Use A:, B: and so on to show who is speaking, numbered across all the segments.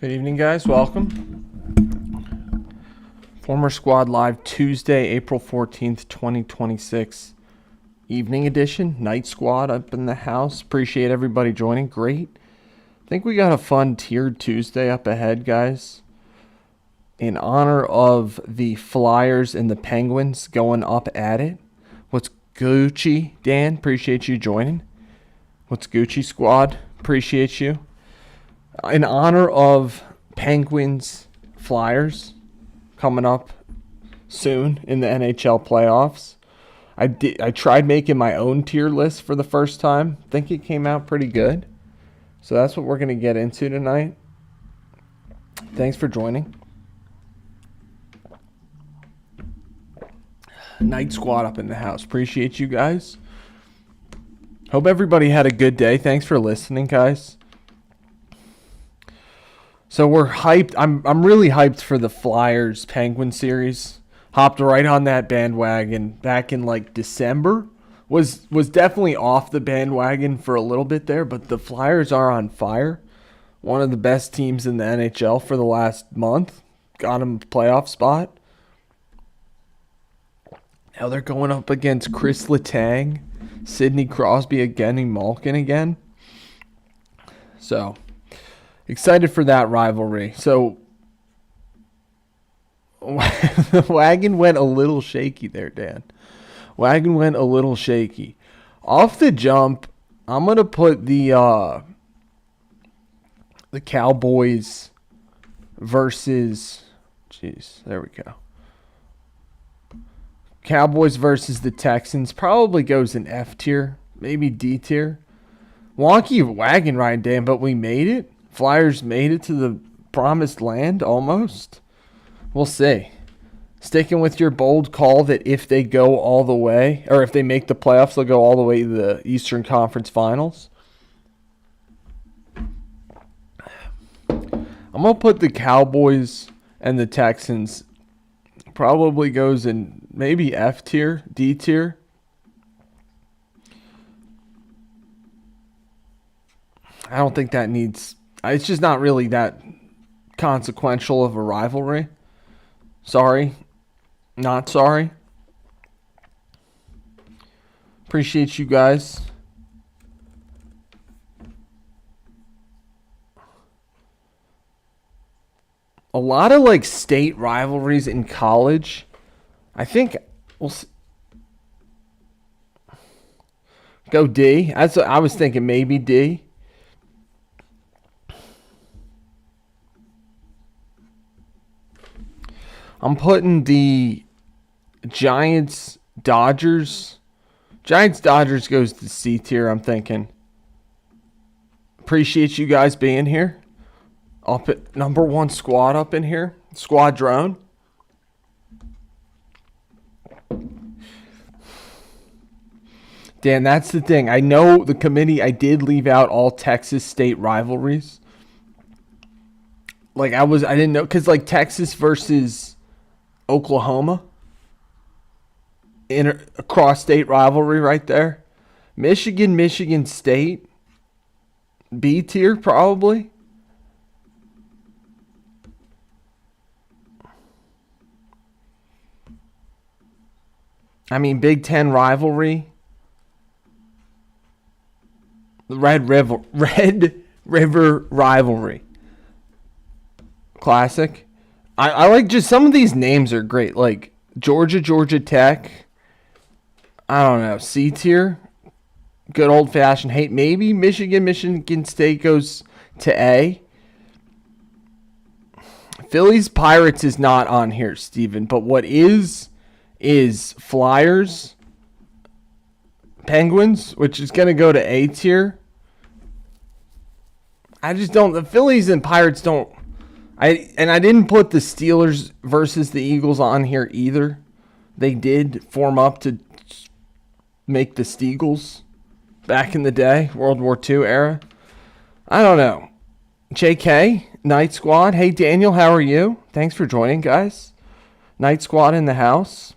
A: Good evening, guys. Welcome. Former Squad Live Tuesday, April 14th, 2026. Evening edition. Night Squad up in the house. Appreciate everybody joining. Great. I think we got a fun tiered Tuesday up ahead, guys. In honor of the Flyers and the Penguins going up at it. What's Gucci, Dan? Appreciate you joining. What's Gucci, Squad? Appreciate you. In honor of Penguins Flyers coming up soon in the NHL playoffs, I tried making my own tier list for the first time. I think it came out pretty good. So that's what we're going to get into tonight. Thanks for joining. Night Squad up in the house. Appreciate you guys. Hope everybody had a good day. Thanks for listening, guys. So we're hyped. I'm really hyped for the Flyers Penguin series. Hopped right on that bandwagon back in like December. Was definitely off the bandwagon for a little bit there, but the Flyers are on fire. One of the best teams in the NHL for the last month. Got them a playoff spot. Now they're going up against Chris Letang, Sidney Crosby, Evgeny Malkin again. So excited for that rivalry. So the wagon went a little shaky there, Dan. Wagon went a little shaky. Off the jump, I'm gonna put the Cowboys versus. Jeez, there we go. Cowboys versus the Texans probably goes in F tier, maybe D tier. Wonky wagon ride, Dan, but we made it. Flyers made it to the promised land almost. We'll see. Sticking with your bold call that if they go all the way, or if they make the playoffs, they'll go all the way to the Eastern Conference Finals. I'm going to put the Cowboys and the Texans probably goes in maybe F tier, D tier. I don't think that needs... It's just not really that consequential of a rivalry. Sorry. Not sorry. Appreciate you guys. A lot of like state rivalries in college. I think we'll go D. That's what I was thinking, maybe D. I'm putting the Giants-Dodgers. Giants-Dodgers goes to C tier, I'm thinking. Appreciate you guys being here. Up at number one squad up in here. Squadron. Dan, that's the thing. I know the committee, I did leave out all Texas state rivalries. Like I didn't know, because like Texas versus Oklahoma, in a cross-state rivalry right there. Michigan State, B tier probably. I mean, Big Ten rivalry. The Red River rivalry. Classic. I like just some of these names are great. Like Georgia Tech. I don't know. C tier. Good old fashioned hate. Maybe Michigan State goes to A. Phillies Pirates is not on here, Steven. But what is Flyers Penguins, which is going to go to A tier. I just don't. The Phillies and Pirates don't. I didn't put the Steelers versus the Eagles on here either. They did form up to make the Steagles back in the day, World War II era. I don't know. JK, Night Squad. Hey, Daniel, how are you? Thanks for joining, guys. Night Squad in the house.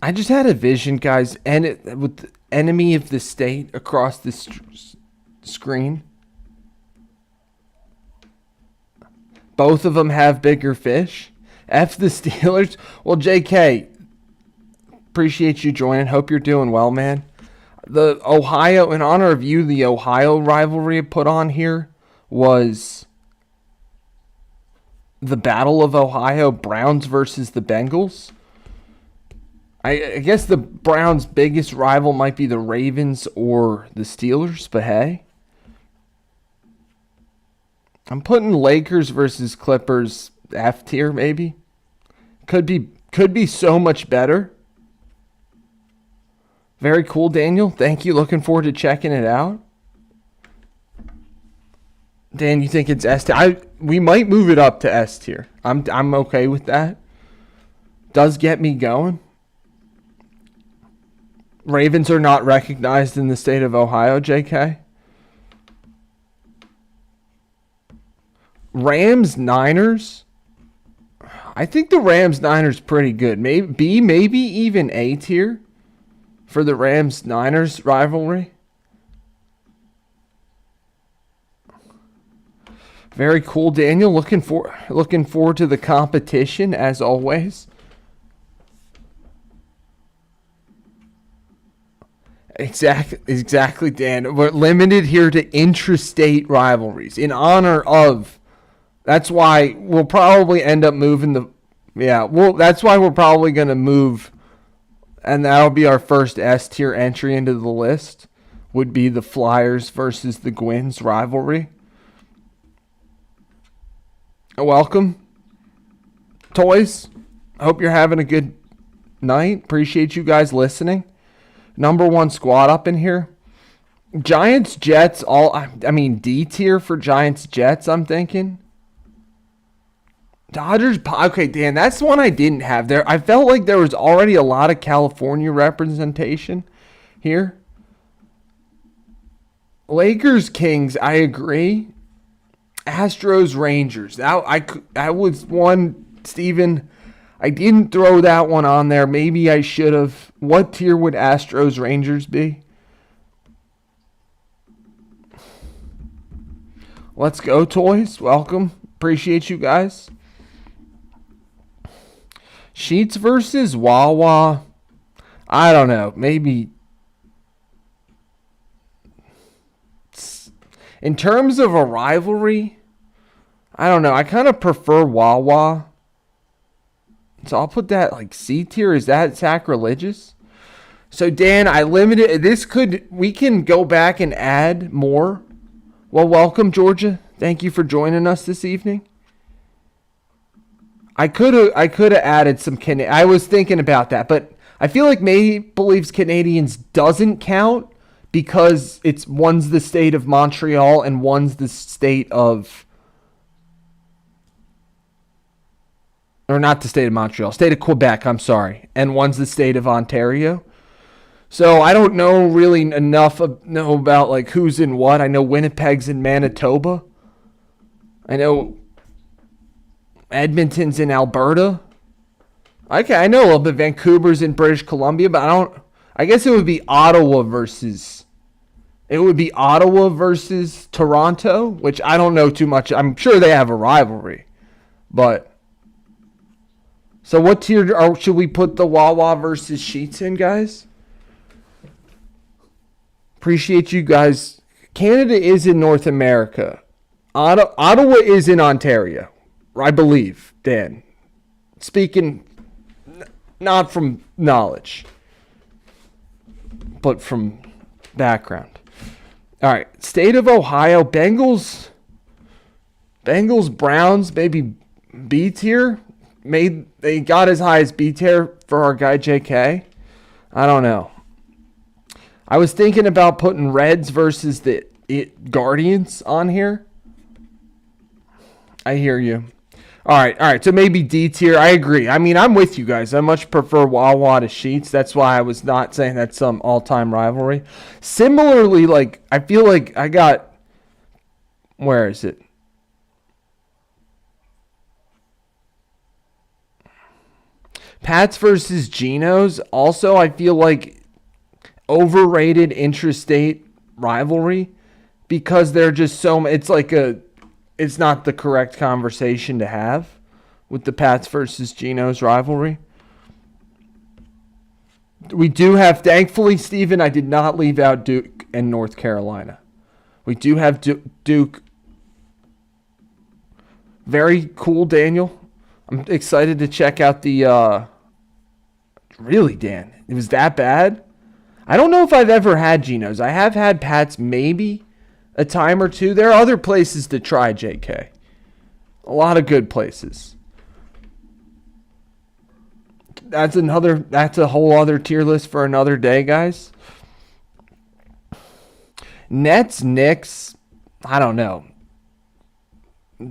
A: I just had a vision, guys, and with the enemy of the state across the screen. Both of them have bigger fish. F the Steelers. Well, JK, appreciate you joining. Hope you're doing well, man. The Ohio, in honor of you, the Ohio rivalry put on here was the Battle of Ohio, Browns versus the Bengals. I guess the Browns' biggest rival might be the Ravens or the Steelers, but hey. I'm putting Lakers versus Clippers F tier, maybe. Could be so much better. Very cool, Daniel. Thank you. Looking forward to checking it out. Dan, you think it's S tier? We might move it up to S tier. I'm okay with that. Does get me going. Ravens are not recognized in the state of Ohio, JK. Rams, Niners. I think the Rams, Niners pretty good. Maybe even A tier for the Rams, Niners rivalry. Very cool, Daniel. Looking forward to the competition as always. Exactly, Dan. We're limited here to intrastate rivalries in honor of. That's why we'll probably end up moving that's why we're probably going to move, and that'll be our first S tier entry into the list, would be the Flyers versus the Gwins rivalry. Welcome, Toys. Hope you're having a good night. Appreciate you guys listening. Number one squad up in here. Giants, Jets, D tier for Giants, Jets, I'm thinking. Dodgers, okay, Dan, that's one I didn't have there. I felt like there was already a lot of California representation here. Lakers, Kings, I agree. Astros, Rangers. That was one, Steven. I didn't throw that one on there. Maybe I should have. What tier would Astros, Rangers be? Let's go, Toys. Welcome. Appreciate you guys. Sheets versus Wawa. I don't know. Maybe. In terms of a rivalry, I don't know. I kind of prefer Wawa. So I'll put that like C tier. Is that sacrilegious? So Dan, I limited this. We can go back and add more. Well, welcome, Georgia. Thank you for joining us this evening. I could have added some I was thinking about that, but I feel like Maple Leafs Canadians doesn't count because one's the state of Montreal and one's the state of, or not the state of Montreal, state of Quebec, I'm sorry, and one's the state of Ontario. So I don't know really enough know about like who's in what. I know Winnipeg's in Manitoba. I know Edmonton's in Alberta. Okay, I know a little bit. Vancouver's in British Columbia, but I guess it would be Ottawa versus Toronto, which I don't know too much. I'm sure they have a rivalry, but so what tier should we put the Wawa versus Sheets in, guys? Appreciate you guys. Canada is in North America. Ottawa is in Ontario, I believe, Dan. Speaking not from knowledge, but from background. All right, state of Ohio, Bengals, Browns, maybe B tier. They got as high as B tier for our guy JK. I don't know. I was thinking about putting Reds versus the Guardians on here. I hear you. All right. So maybe D tier. I agree. I mean, I'm with you guys. I much prefer Wawa to Sheets. That's why I was not saying that's some all-time rivalry. Similarly, like I feel like I got. Where is it? Pats versus Geno's. Also, I feel like overrated intrastate rivalry. because they're just so. It's not the correct conversation to have with the Pats versus Geno's rivalry. We do have, thankfully, Steven, I did not leave out Duke and North Carolina. We do have Duke. Very cool, Daniel. I'm excited to check out the. Really, Dan? It was that bad? I don't know if I've ever had Geno's. I have had Pat's maybe a time or two. There are other places to try, JK. A lot of good places. That's a whole other tier list for another day, guys. Nets, Knicks, I don't know.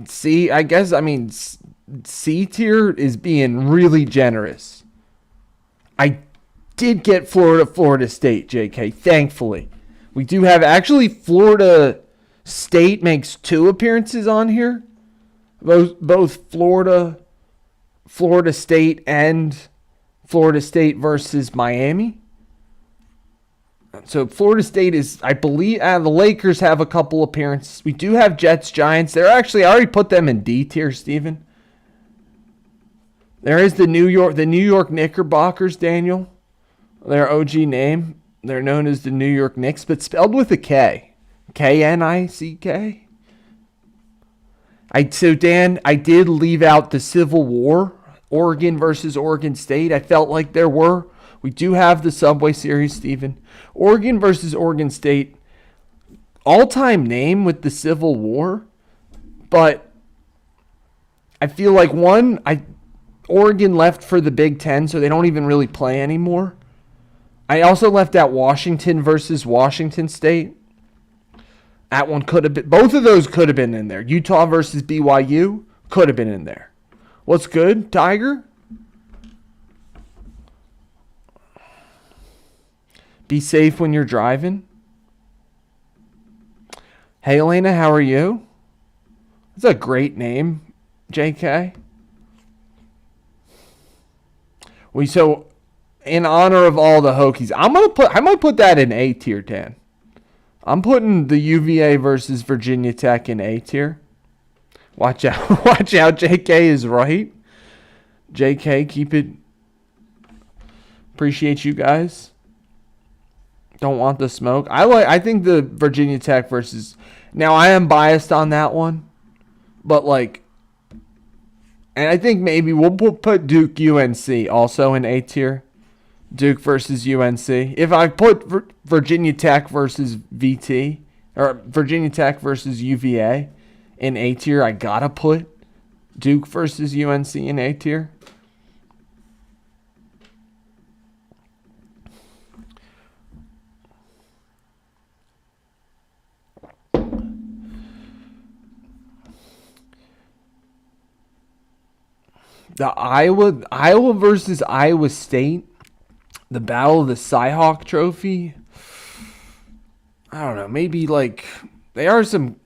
A: C tier is being really generous. I did get Florida State, JK, thankfully. We do have, actually, Florida State makes 2 appearances on here. Both Florida State and Florida State versus Miami. So Florida State is, I believe, the Lakers have a couple appearances. We do have Jets, Giants. They're actually, I already put them in D tier, Steven. There is the New York Knickerbockers, Daniel. Their OG name. They're known as the New York Knicks, but spelled with a K. K-N-I-C-K. So, Dan, I did leave out the Civil War, Oregon versus Oregon State. I felt like there were. We do have the Subway Series, Stephen. Oregon versus Oregon State. All-time name with the Civil War. But I feel like, Oregon left for the Big Ten, so they don't even really play anymore. I also left out Washington versus Washington State. That one could have been. Both of those could have been in there. Utah versus BYU could have been in there. What's good, Tiger? Be safe when you're driving. Hey, Elena, how are you? That's a great name, JK. So, in honor of all the Hokies, I might put that in A tier, Dan. I'm putting the UVA versus Virginia Tech in A tier. Watch out. Watch out. JK is right. JK, keep it. Appreciate you guys. Don't want the smoke. I think the Virginia Tech versus. Now, I am biased on that one. But, and I think maybe we'll put Duke UNC also in A tier. Duke versus UNC. If I put Virginia Tech versus VT, or Virginia Tech versus UVA in A tier, I gotta put Duke versus UNC in A tier. The Iowa versus Iowa State, the Battle of the Cyhawk Trophy. I don't know. Maybe they are some.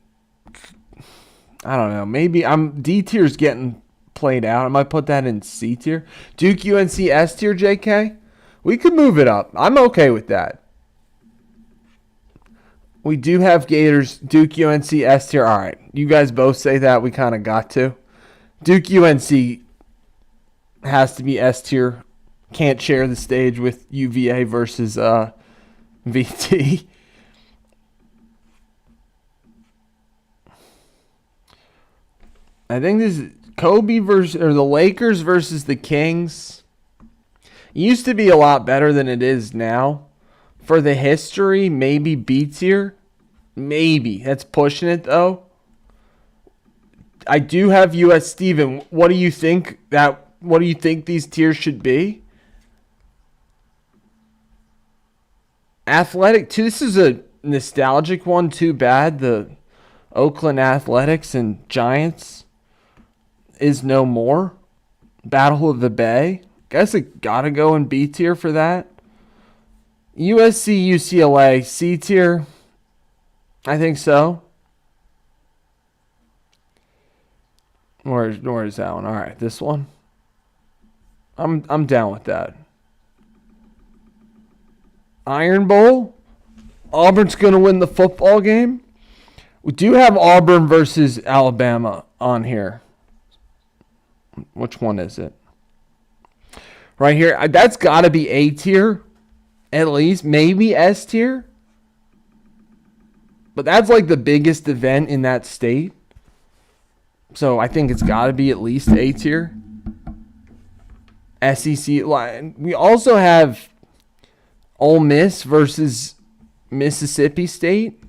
A: I don't know. Maybe D tier's getting played out. I might put that in C tier. Duke UNC S tier, JK. We could move it up. I'm okay with that. We do have Gators. Duke UNC S tier. All right. You guys both say that. We kind of got to. Duke UNC has to be S tier. Can't share the stage with UVA versus VT. I think this is Kobe versus the Lakers versus the Kings. It used to be a lot better than it is now. For the history, maybe B tier. Maybe. That's pushing it though. I do have US Steven. What do you think these tiers should be? Athletic, too. This is a nostalgic one. Too bad the Oakland Athletics and Giants is no more. Battle of the Bay. Guess it gotta go in B tier for that. USC, UCLA, C tier. I think so. Where is that one? All right, this one. I'm down with that. Iron Bowl. Auburn's going to win the football game. We do have Auburn versus Alabama on here. Which one is it? Right here. That's got to be A tier. At least. Maybe S tier. But that's like the biggest event in that state. So I think it's got to be at least A tier. SEC. We also have Ole Miss versus Mississippi State.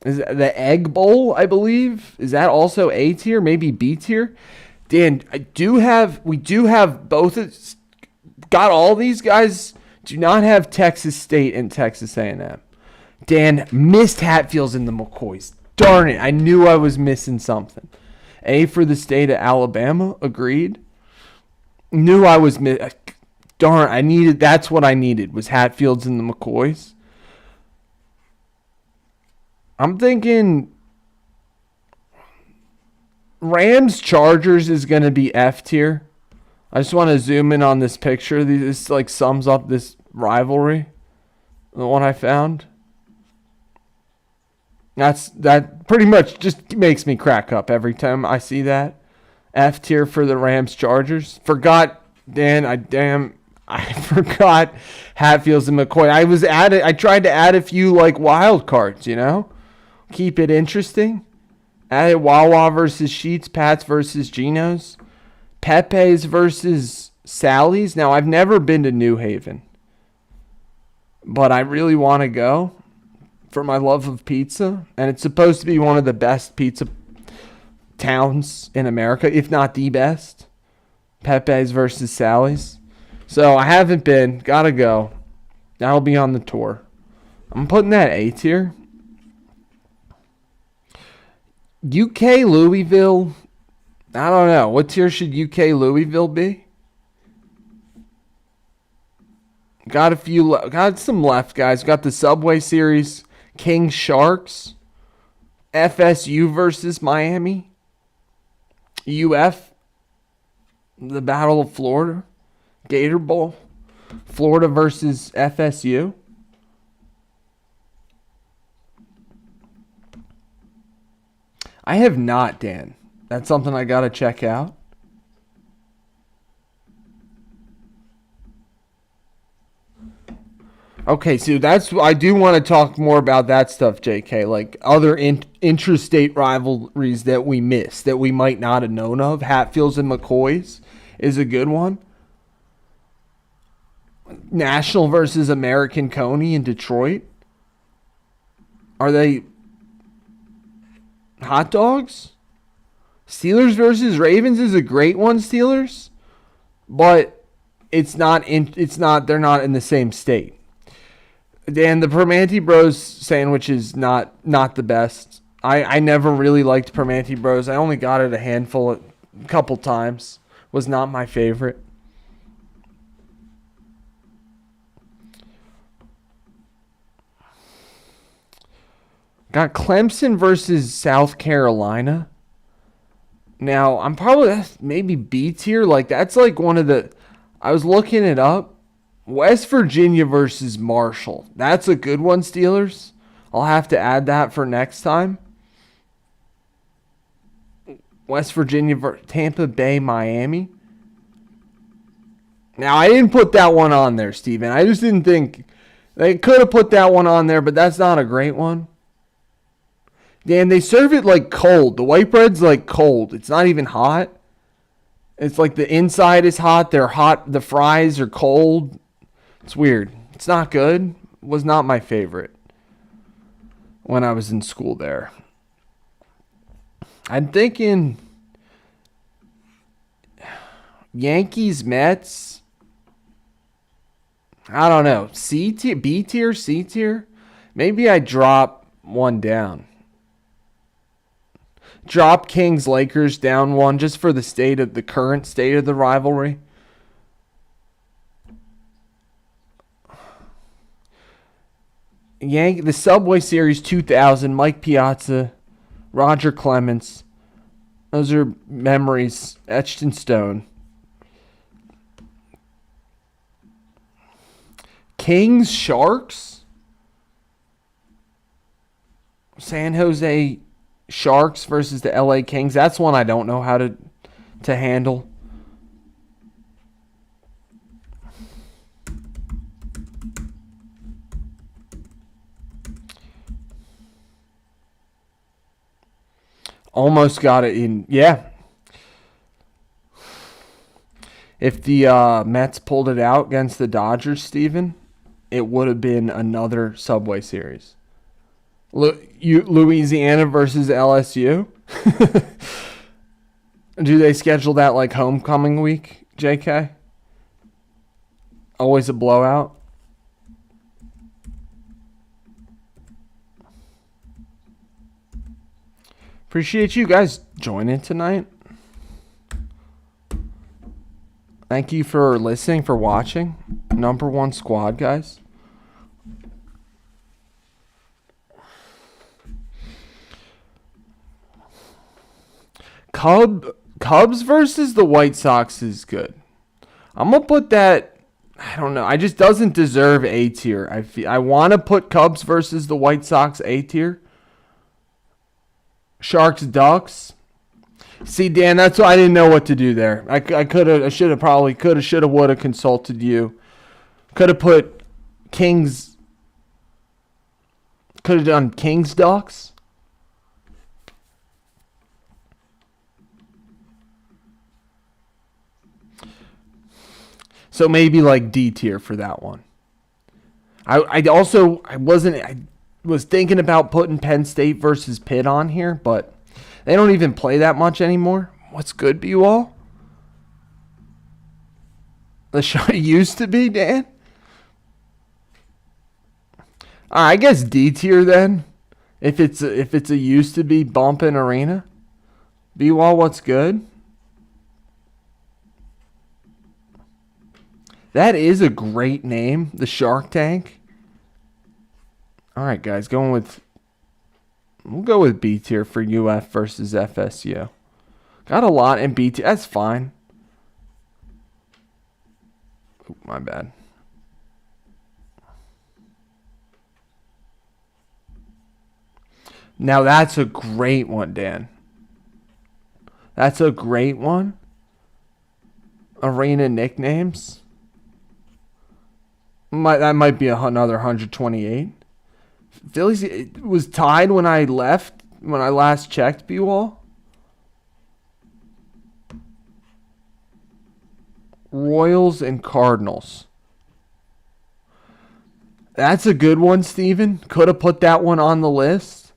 A: Is the Egg Bowl, I believe? Is that also A tier? Maybe B tier? Dan, we do have both. Got all these guys. Do not have Texas State and Texas A&M. Dan, missed Hatfields in the McCoys. Darn it, I knew I was missing something. A for the state of Alabama, agreed. Knew I was darn, that's what I needed, was Hatfields and the McCoys. I'm thinking Rams Chargers is going to be F tier. I just want to zoom in on this picture. This like sums up this rivalry. The one I found. That pretty much just makes me crack up every time I see that. F tier for the Rams Chargers. Forgot, Dan, I forgot Hatfields and McCoy. I tried to add a few like wild cards, Keep it interesting. Added Wawa versus Sheets, Pats versus Geno's, Pepe's versus Sally's. Now, I've never been to New Haven, but I really want to go for my love of pizza. And it's supposed to be one of the best pizza towns in America, if not the best. Pepe's versus Sally's. So I haven't been. Gotta go. That'll be on the tour. I'm putting that A tier. UK Louisville. I don't know. What tier should UK Louisville be? Got some left guys. Got the Subway Series. King Sharks. FSU versus Miami. UF. The Battle of Florida. Gator Bowl. Florida versus FSU. I have not, Dan. That's something I got to check out. Okay, so I do want to talk more about that stuff, JK. Like other interstate rivalries that we missed, that we might not have known of. Hatfields and McCoys is a good one. National versus American Coney in Detroit. Are they hot dogs? Steelers versus Ravens is a great one, Steelers, but they're not in the same state. Dan, the Permanente Bros sandwich is not the best. I never really liked Permanente Bros. I only got it a couple times. Was not my favorite. Got Clemson versus South Carolina. Now, I'm probably maybe B tier. Like, that's like one of the... I was looking it up. West Virginia versus Marshall. That's a good one, Steelers. I'll have to add that for next time. West Virginia versus Tampa Bay, Miami. Now, I didn't put that one on there, Steven. I just didn't think... They could have put that one on there, but that's not a great one. Dan, they serve it like cold. The white bread's like cold. It's not even hot. It's like the inside is hot. They're hot. The fries are cold. It's weird. It's not good. It was not my favorite when I was in school there. I'm thinking Yankees, Mets. I don't know. C tier, B tier, C tier. Maybe I drop one down. Drop Kings, Lakers down one just for the current state of the rivalry. The Subway Series 2000, Mike Piazza, Roger Clemens. Those are memories etched in stone. Kings, Sharks. San Jose Sharks versus the LA Kings. That's one I don't know how to handle. Almost got it in. Yeah. If the Mets pulled it out against the Dodgers, Steven, it would have been another Subway Series. Louisiana versus LSU. Do they schedule that like homecoming week, JK? Always a blowout. Appreciate you guys joining tonight. Thank you for listening, for watching. Number one squad, guys. Cubs versus the White Sox is good. I'm going to put that, I don't know. I just doesn't deserve A tier. I want to put Cubs versus the White Sox A tier. Sharks, Ducks. See, Dan, that's why I didn't know what to do there. I should have, would have consulted you. Could have put Kings. Could have done Kings, Ducks. So maybe like D tier for that one. I was thinking about putting Penn State versus Pitt on here, but they don't even play that much anymore. What's good, be you all? The show used to be, Dan. I guess D tier then. If it's a used to be bumping arena. Be you all, what's good? That is a great name, the Shark Tank. All right, guys, we'll go with B tier for UF versus FSU. Got a lot in B tier. That's fine. Oh, my bad. Now that's a great one, Dan. That's a great one. Arena nicknames. That might be another 128. Phillies, it was tied when I left, when I last checked, B-Wall. Royals and Cardinals. That's a good one, Steven. Could have put that one on the list.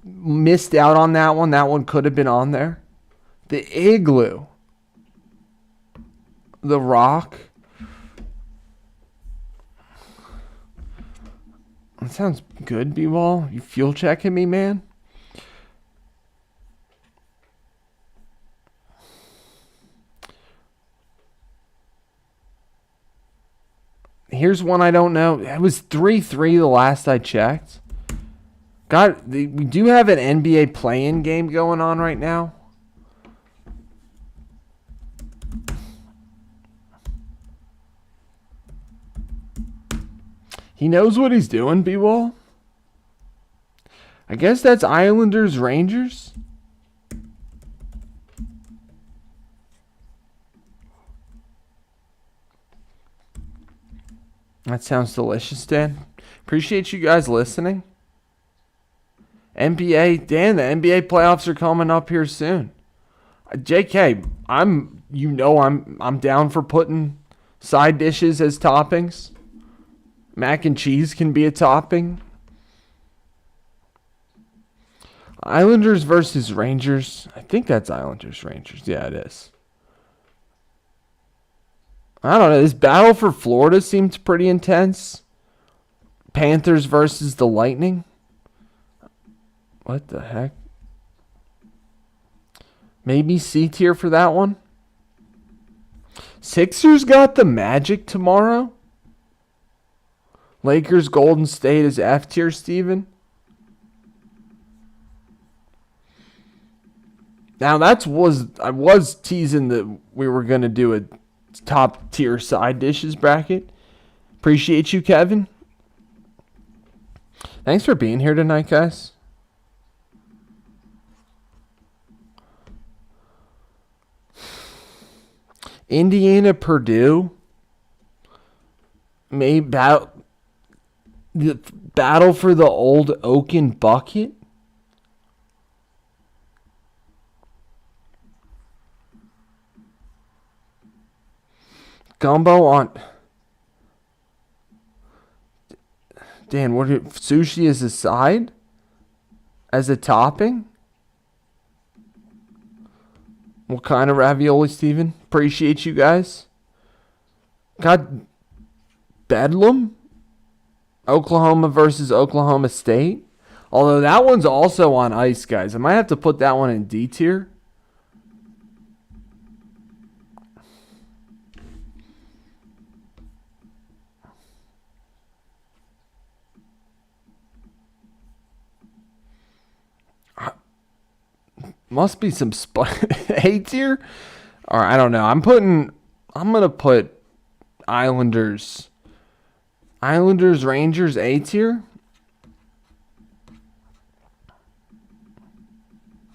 A: Missed out on that one. That one could have been on there. The Igloo. The Rock. That sounds good, B-Ball. You fuel checking me, man? Here's one I don't know. It was 3-3 the last I checked. We do have an NBA play-in game going on right now. He knows what he's doing, B-Wall. I guess that's Islanders, Rangers. That sounds delicious, Dan. Appreciate you guys listening. NBA, Dan, the NBA playoffs are coming up here soon. JK, I'm down for putting side dishes as toppings. Mac and cheese can be a topping. Islanders versus Rangers. I think that's Islanders, Rangers. Yeah, it is. I don't know. This battle for Florida seems pretty intense. Panthers versus the Lightning. What the heck? Maybe C tier for that one. Sixers got the Magic tomorrow. Lakers, Golden State is F tier, Steven. Now I was teasing that we were going to do a top tier side dishes bracket. Appreciate you, Kevin. Thanks for being here tonight, guys. Indiana, Purdue. Maybe the battle for the old Oaken bucket. Gumbo on. Dan, what sushi as a side? As a topping? What kind of ravioli, Steven? Appreciate you guys. God, Bedlam? Oklahoma versus Oklahoma State. Although that one's also on ice, guys. I might have to put that one in D tier. Must be some A tier? Or I don't know. I'm gonna put Islanders. Islanders, Rangers, A tier.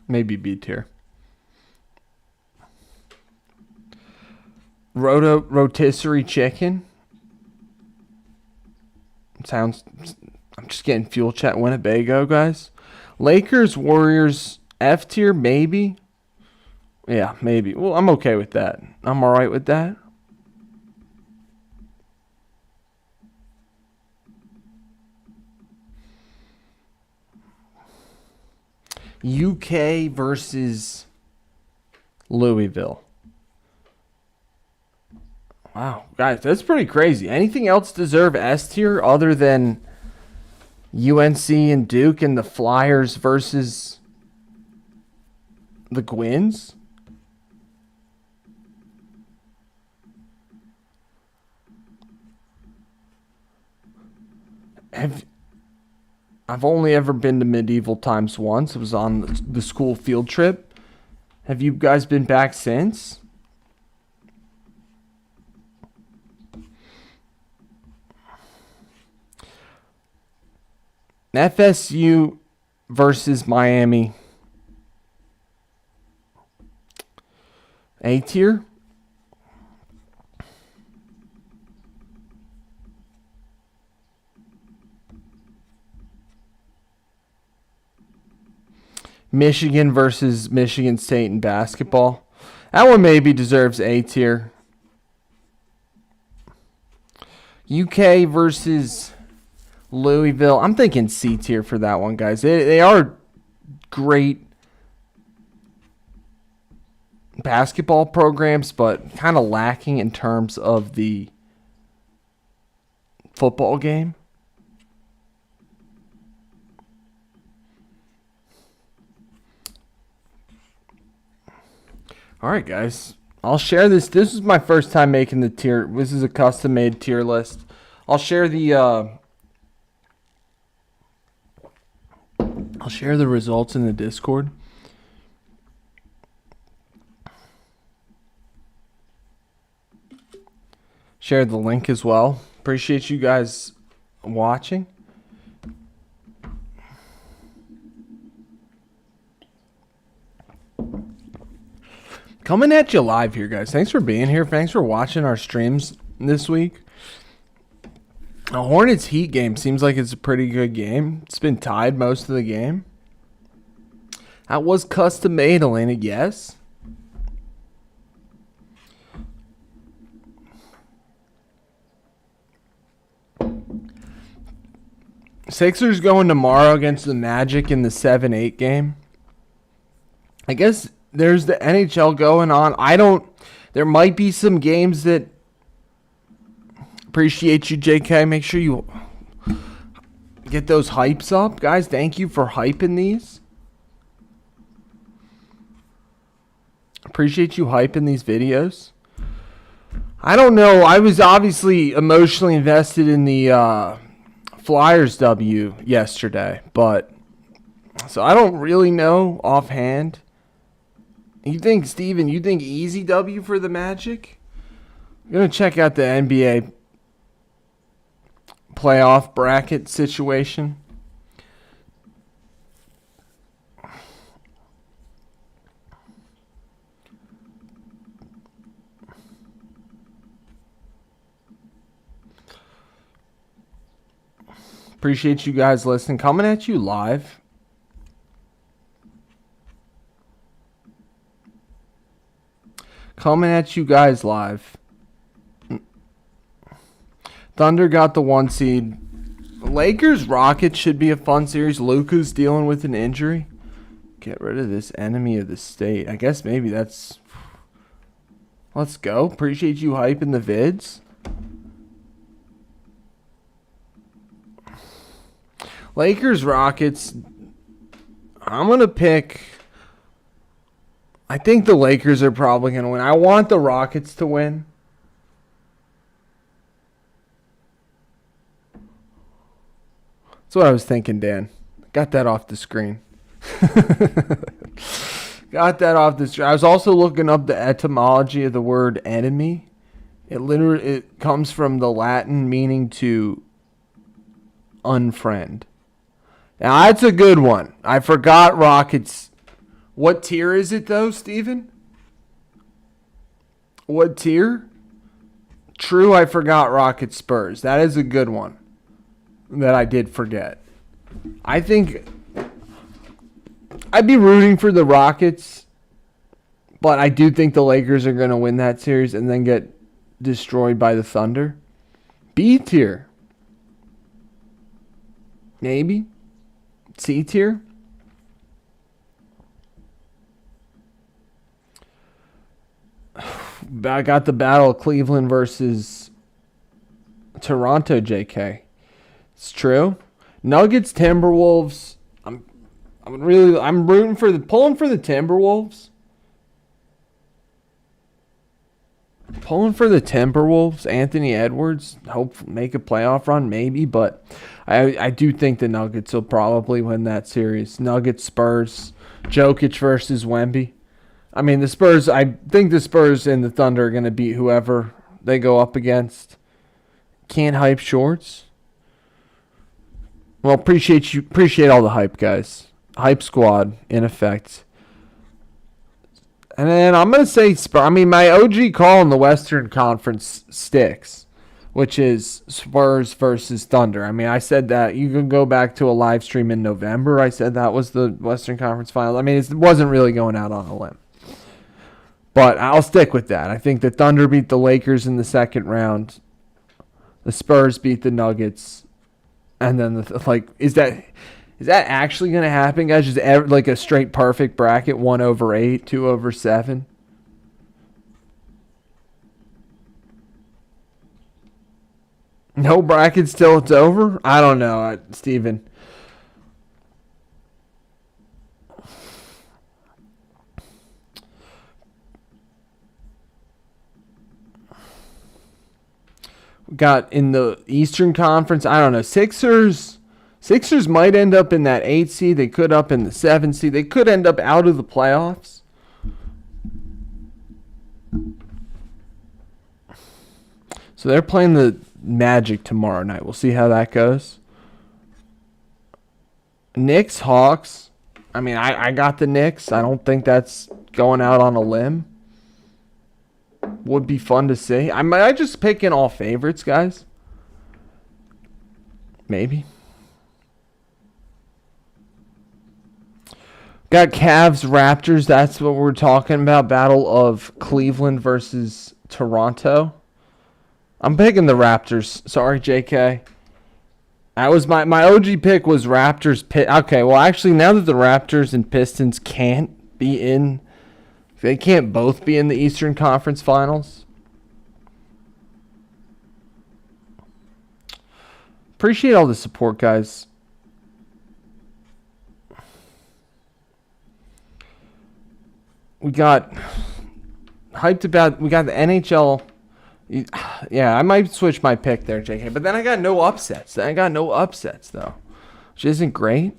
A: Maybe B tier. Rotisserie chicken. I'm just getting fuel chat Winnebago, guys. Lakers, Warriors, F tier, maybe. Yeah, maybe. Well, I'm okay with that. I'm all right with that. UK versus Louisville. Wow, guys, that's pretty crazy. Anything else deserve S tier other than UNC and Duke and the Flyers versus the Gwins? I've only ever been to Medieval Times once. It was on the school field trip. Have you guys been back since? FSU versus Miami. A tier? Michigan versus Michigan State in basketball. That one maybe deserves A tier. UK versus Louisville. I'm thinking C tier for that one, guys. They are great basketball programs, but kind of lacking in terms of the football game. All right, guys. I'll share this. This is my first time making the tier. This is a custom-made tier list. I'll share the results in the Discord. Share the link as well. Appreciate you guys watching. Coming at you live here, guys. Thanks for being here. Thanks for watching our streams this week. The Hornets Heat game seems like it's a pretty good game. It's been tied most of the game. That was custom made, Elena. Yes. Sixers going tomorrow against the Magic in the 7-8 game. I guess there's the NHL going on. There might be some games that. Appreciate you, JK. Make sure you get those hypes up. Guys, thank you for hyping these. Appreciate you hyping these videos. I don't know. I was obviously emotionally invested in the Flyers W yesterday, but so I don't really know offhand. You think, Steven, easy W for the Magic? I'm going to check out the NBA playoff bracket situation. Appreciate you guys listening. Coming at you live. Coming at you guys live. Thunder got the 1 seed. Lakers Rockets should be a fun series. Luka's dealing with an injury. Get rid of this enemy of the state. I guess maybe that's... Let's go. Appreciate you hyping the vids. Lakers Rockets. I'm going to pick... I think the Lakers are probably going to win. I want the Rockets to win. That's what I was thinking, Dan. Got that off the screen. Got that off the screen. I was also looking up the etymology of the word enemy. It comes from the Latin meaning to unfriend. Now, that's a good one. I forgot Rockets. What tier is it, though, Steven? What tier? True, I forgot Rockets Spurs. That is a good one that I did forget. I think I'd be rooting for the Rockets, but I do think the Lakers are going to win that series and then get destroyed by the Thunder. B tier. Maybe. C tier. I got the battle of Cleveland versus Toronto, JK. It's true. Nuggets, Timberwolves. I'm rooting for pulling for the Timberwolves. Pulling for the Timberwolves. Anthony Edwards. Hope make a playoff run, maybe, but I do think the Nuggets will probably win that series. Nuggets, Spurs, Jokic versus Wemby. I mean, the Spurs. I think the Spurs and the Thunder are going to beat whoever they go up against. Can't hype shorts. Well, appreciate all the hype, guys. Hype squad in effect. And then I'm going to say Spurs. I mean, my OG call in the Western Conference sticks, which is Spurs versus Thunder. I mean, I said that. You can go back to a live stream in November. I said that was the Western Conference final. I mean, it wasn't really going out on a limb. But I'll stick with that. I think the Thunder beat the Lakers in the second round. The Spurs beat the Nuggets. And then, is that actually going to happen, guys? Just like a straight perfect bracket, 1/8, 2/7? No brackets till it's over? I don't know, Steven. We got in the Eastern Conference, I don't know, Sixers might end up in that 8 seed. They could up in the 7 seed. They could end up out of the playoffs. So they're playing the Magic tomorrow night. We'll see how that goes. Knicks, Hawks. I mean, I got the Knicks. I don't think that's going out on a limb. Would be fun to see. I might just pick in all favorites, guys. Maybe. Got Cavs, Raptors. That's what we're talking about. Battle of Cleveland versus Toronto. I'm picking the Raptors. Sorry, JK. That was my OG pick was Raptors. Okay, well, actually, now that the Raptors and Pistons can't be in... They can't both be in the Eastern Conference Finals. Appreciate all the support, guys. We got hyped about... We got the NHL... Yeah, I might switch my pick there, JK. But then I got no upsets. Though. Which isn't great.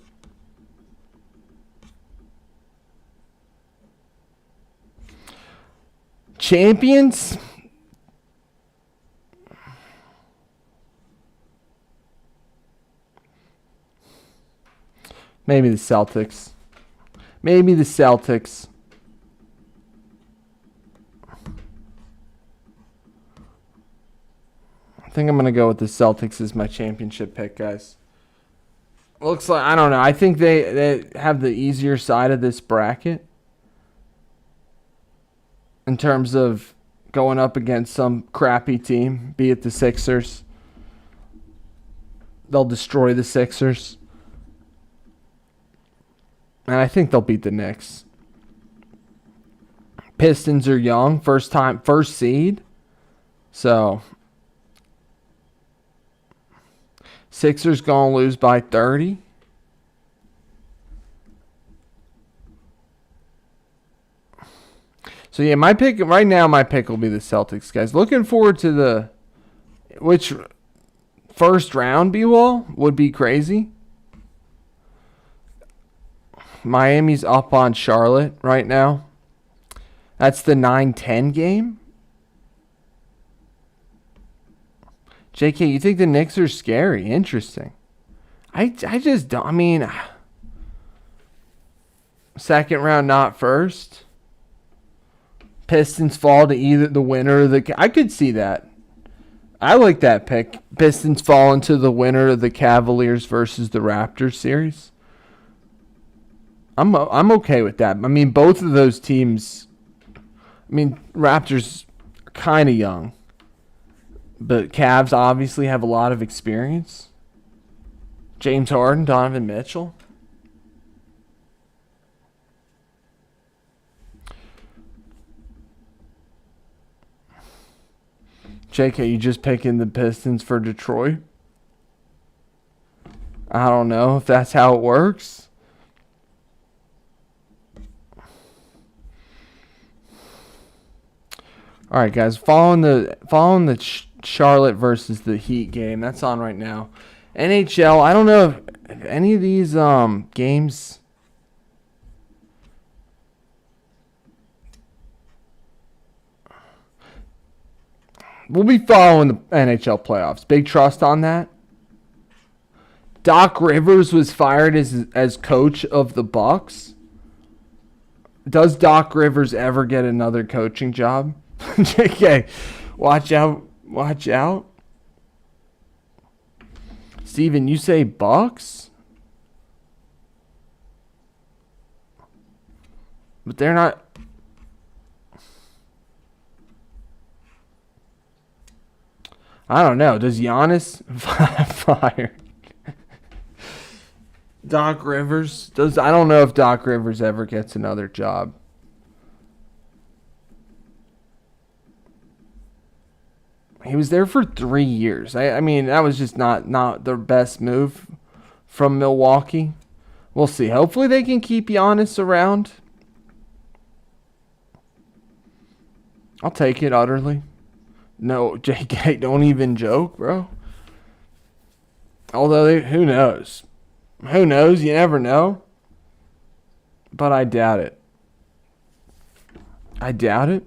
A: Champions? Maybe the Celtics. I think I'm going to go with the Celtics as my championship pick, guys. Looks like, I don't know. I think they have the easier side of this bracket in terms of going up against some crappy team, be it the Sixers. They'll destroy the Sixers. And I think they'll beat the Knicks. Pistons are young, first seed. So Sixers gonna lose by 30. So yeah, my pick right now, my pick will be the Celtics, guys. Looking forward to which first round B-Wall would be crazy. Miami's up on Charlotte right now. That's the 9-10 game. JK, you think the Knicks are scary? Interesting. I just don't. I mean, second round, not first. Pistons fall to either the winner of the. I could see that. I like that pick. Pistons fall into the winner of the Cavaliers versus the Raptors series. I'm okay with that. I mean, both of those teams. I mean, Raptors are kind of young. But Cavs obviously have a lot of experience. James Harden, Donovan Mitchell. JK, you just picking the Pistons for Detroit? I don't know if that's how it works. All right, guys, following the Charlotte versus the Heat game. That's on right now. NHL, I don't know if any of these games. We'll be following the NHL playoffs. Big trust on that. Doc Rivers was fired as coach of the Bucks. Does Doc Rivers ever get another coaching job? JK, watch out. Watch out. Steven, you say Bucks? But they're not. I don't know. Does Giannis fire Doc Rivers? I don't know if Doc Rivers ever gets another job. He was there for 3 years. I mean, that was just not the best move from Milwaukee. We'll see. Hopefully they can keep Giannis around. I'll take it utterly. No, JK, don't even joke, bro. Although, who knows? Who knows? You never know. But I doubt it. I doubt it.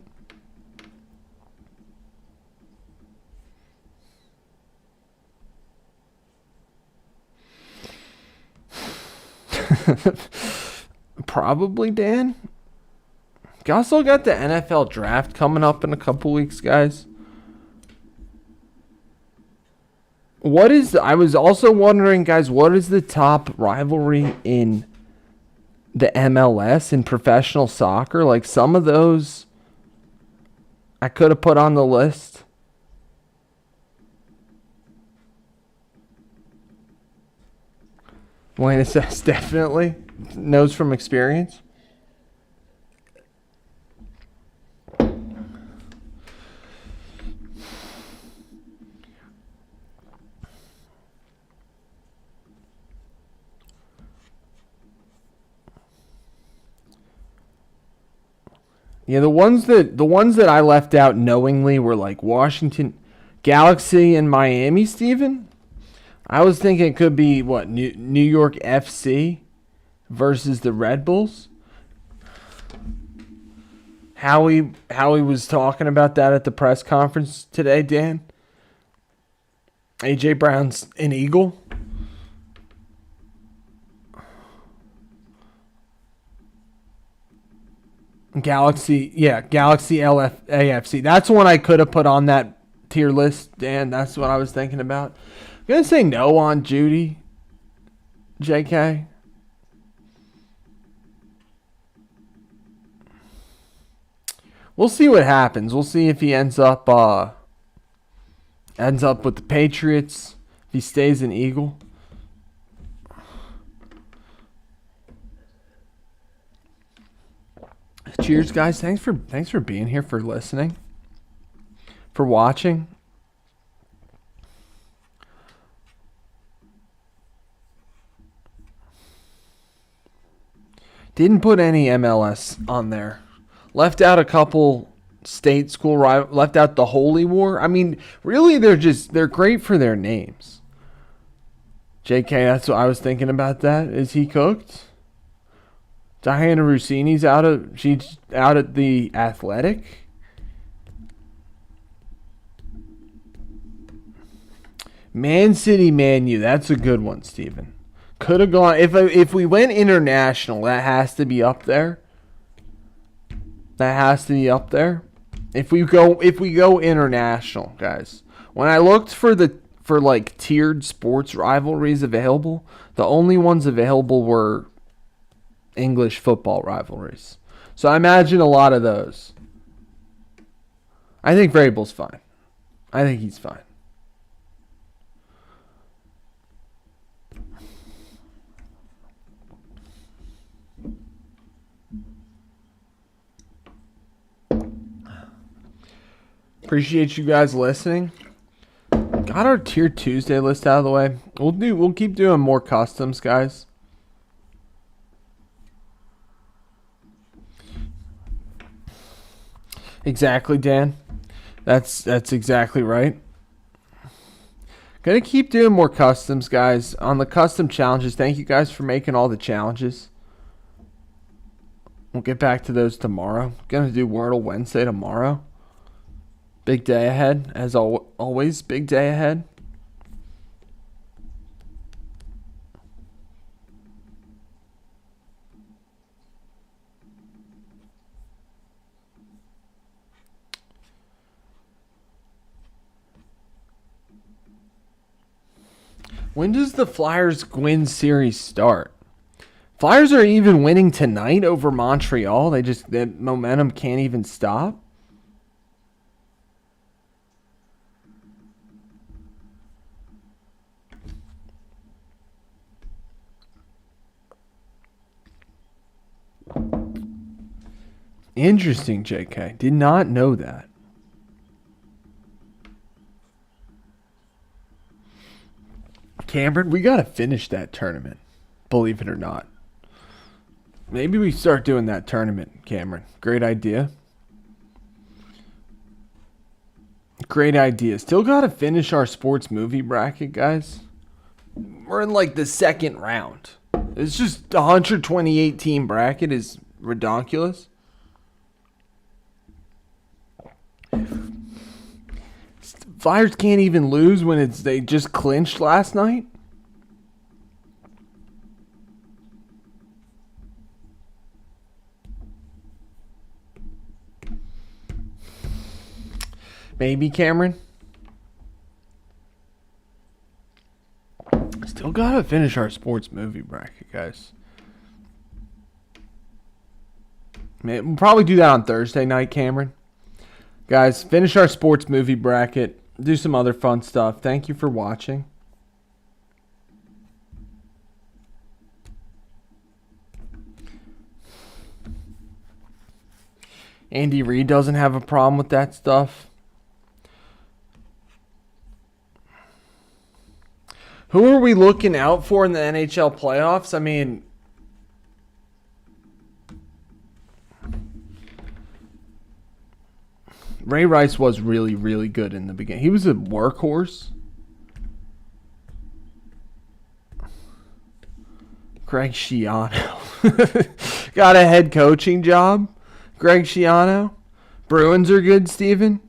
A: Probably, Dan. You also got the NFL draft coming up in a couple weeks, guys. I was also wondering, guys, what is the top rivalry in the MLS in professional soccer? Like, some of those I could have put on the list. Wayne says definitely knows from experience. Yeah, the ones that I left out knowingly were like Washington Galaxy and Miami, Steven. I was thinking it could be New York FC versus the Red Bulls. Howie was talking about that at the press conference today, Dan. AJ Brown's an Eagle. Galaxy LFAFC. That's one I could have put on that tier list, Dan. That's what I was thinking about. I'm going to say no on Judy. JK? We'll see what happens. We'll see if he ends up with the Patriots. If he stays an Eagle. Cheers, guys. Thanks for being here, for listening, for watching. Didn't put any MLS on there. Left out a couple state school rival. Left out the Holy War. I mean, really, they're great for their names. JK, that's what I was thinking about. That is he cooked? Diana Rossini's she's out at the Athletic. Man City, Man U. That's a good one, Steven. Could have gone if we went international. That has to be up there. That has to be up there. If we go international, guys. When I looked for like tiered sports rivalries available, the only ones available were English football rivalries. So I imagine a lot of those. I think Vrabel's fine. I think he's fine. Appreciate you guys listening. Got our Tier Tuesday list out of the way. We'll keep doing more customs, guys. Exactly, Dan. That's exactly right. Gonna keep doing more customs, guys. On the custom challenges, thank you guys for making all the challenges. We'll get back to those tomorrow. Gonna do Wordle Wednesday tomorrow. Big day ahead, as always. Big day ahead. When does the Flyers Gwyn series start? Flyers are even winning tonight over Montreal. That momentum can't even stop. Interesting, JK. Did not know that. Cameron, we got to finish that tournament. Believe it or not. Maybe we start doing that tournament, Cameron. Great idea. Great idea. Still got to finish our sports movie bracket, guys. We're in like the second round. It's just the 128 team bracket is ridiculous. Flyers can't even lose when they just clinched last night. Maybe, Cameron. Still gotta finish our sports movie bracket, guys. We'll probably do that on Thursday night, Cameron. Guys, finish our sports movie bracket. Do some other fun stuff. Thank you for watching. Andy Reid doesn't have a problem with that stuff. Who are we looking out for in the NHL playoffs? I mean, Ray Rice was really, really good in the beginning. He was a workhorse. Greg Schiano. Got a head coaching job. Greg Schiano. Bruins are good, Steven.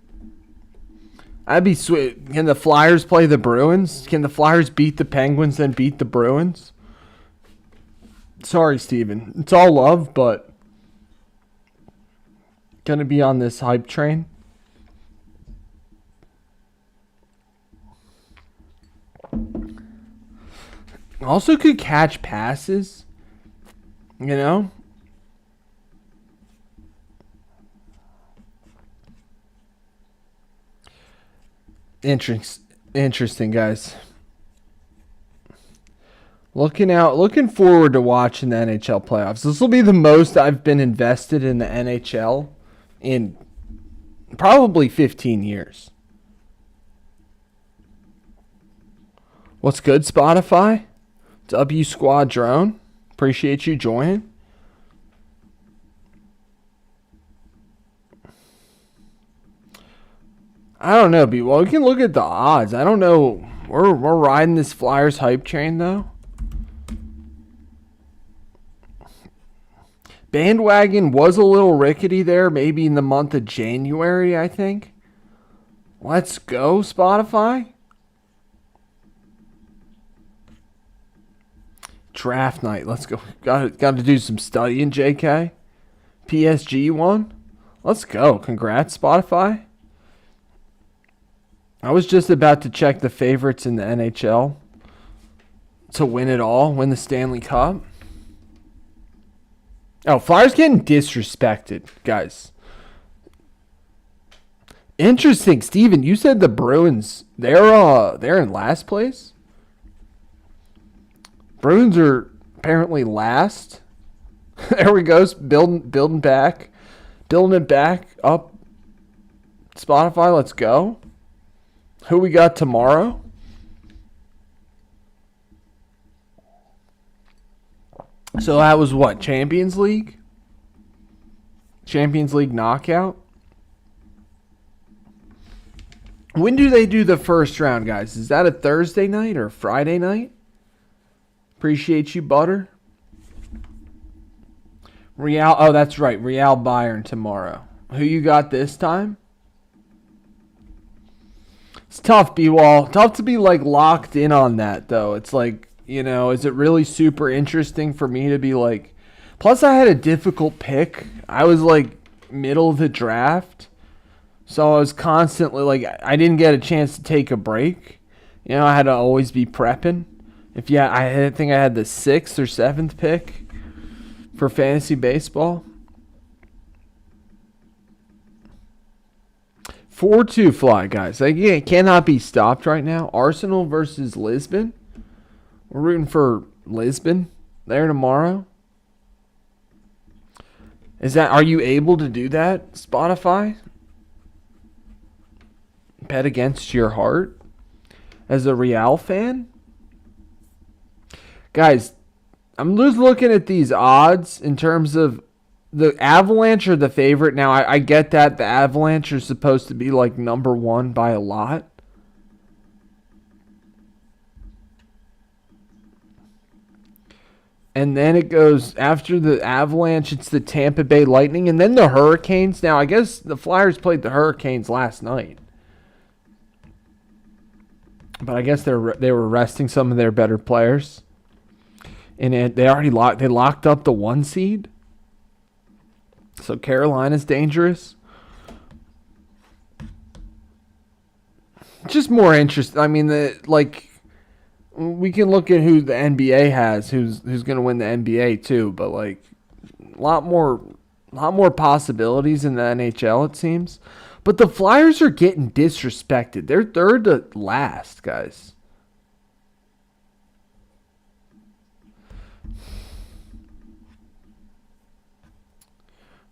A: I'd be sweet. Can the Flyers play the Bruins? Can the Flyers beat the Penguins then beat the Bruins? Sorry, Steven. It's all love, but gonna be on this hype train. Also could catch passes. You know? Interesting, guys. Looking forward to watching the NHL playoffs. This will be the most I've been invested in the NHL in probably 15 years. What's good, Spotify? W Squadron. Appreciate you joining. I don't know, B. Well, we can look at the odds. I don't know. We're riding this Flyers hype train though. Bandwagon was a little rickety there, maybe in the month of January, I think. Let's go, Spotify. Draft night. Let's go. Got to do some studying, JK. PSG won. Let's go. Congrats, Spotify. I was just about to check the favorites in the NHL to win it all, win the Stanley Cup. Oh, Flyers getting disrespected, guys. Interesting, Steven. You said the Bruins, they're in last place? Bruins are apparently last. There we go. Building back. Building it back up. Spotify, let's go. Who we got tomorrow? So that was what? Champions League? Champions League knockout? When do they do the first round, guys? Is that a Thursday night or Friday night? Appreciate you, Butter. Real. Oh, that's right. Real Bayern tomorrow. Who you got this time? It's tough, B-Wall. Tough to be like locked in on that, though. It's like, is it really super interesting for me to be like... Plus, I had a difficult pick. I was like middle of the draft. So I was constantly like, I didn't get a chance to take a break. I had to always be prepping. I think I had the 6th or 7th pick for fantasy baseball. 4-2 Fly, guys. It cannot be stopped right now. Arsenal versus Lisbon. We're rooting for Lisbon there tomorrow. Are you able to do that, Spotify? Bet against your heart as a Real fan? Guys, I'm just looking at these odds in terms of the Avalanche are the favorite. Now, I get that the Avalanche are supposed to be like number one by a lot. And then it goes, after the Avalanche, it's the Tampa Bay Lightning, and then the Hurricanes. Now, I guess the Flyers played the Hurricanes last night. But I guess they were resting some of their better players. And they already locked up the 1 seed. So Carolina's dangerous. Just more interest. I mean, we can look at who the NBA has, who's going to win the NBA too, but like a lot more possibilities in the NHL, it seems. But the Flyers are getting disrespected. They're third to last, guys.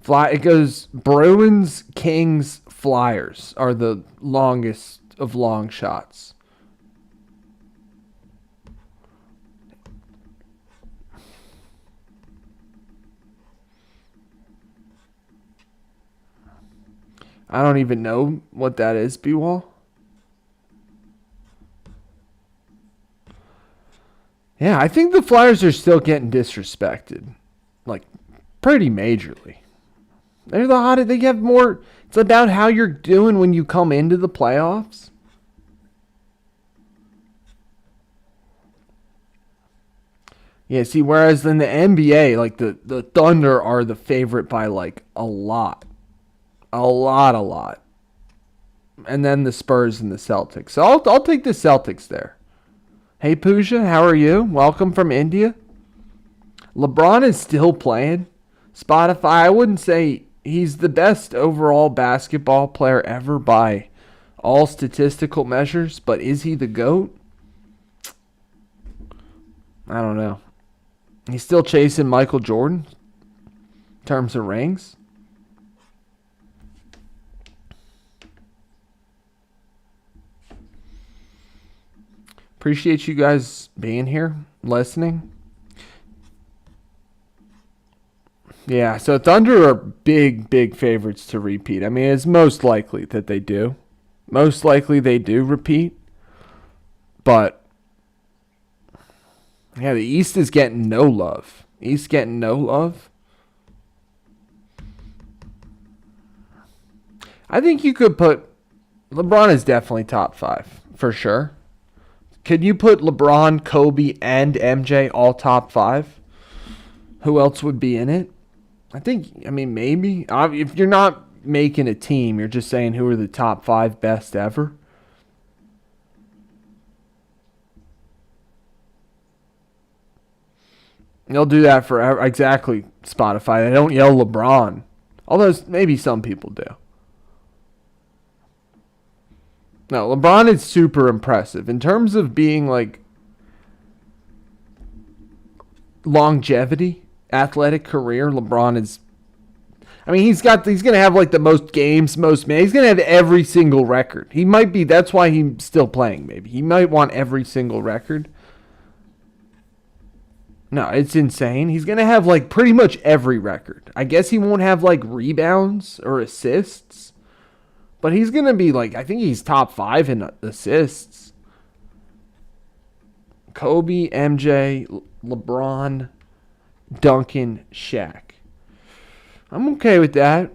A: It goes Bruins, Kings, Flyers are the longest of long shots. I don't even know what that is, B-Wall. Yeah, I think the Flyers are still getting disrespected. Like, pretty majorly. They're the hottest. They have more. It's about how you're doing when you come into the playoffs. Yeah, see, whereas in the NBA, like the Thunder are the favorite by like a lot. A lot. And then the Spurs and the Celtics. So I'll take the Celtics there. Hey Pooja, how are you? Welcome from India. LeBron is still playing. Spotify, I wouldn't say he's the best overall basketball player ever by all statistical measures, but is he the GOAT? I don't know. He's still chasing Michael Jordan in terms of rings. Appreciate you guys being here, listening. Yeah, so Thunder are big favorites to repeat. I mean, it's most likely that they do. Most likely they do repeat. But, yeah, the East is getting no love. East getting no love. I think you could put... LeBron is definitely top 5, for sure. Could you put LeBron, Kobe, and MJ all top 5? Who else would be in it? I mean, maybe. If you're not making a team, you're just saying who are the top 5 best ever. They'll do that forever. Exactly, Spotify. They don't yell LeBron. Although maybe some people do. No, LeBron is super impressive. In terms of being like longevity, athletic career, LeBron is. I mean, he's gonna have like the most games, most man. He's gonna have every single record. He might be. That's why he's still playing. Maybe he might want every single record. No, it's insane. He's gonna have like pretty much every record. I guess he won't have like rebounds or assists, but he's gonna be like. I think he's top 5 in assists. Kobe, MJ, LeBron, Duncan, Shaq. I'm okay with that.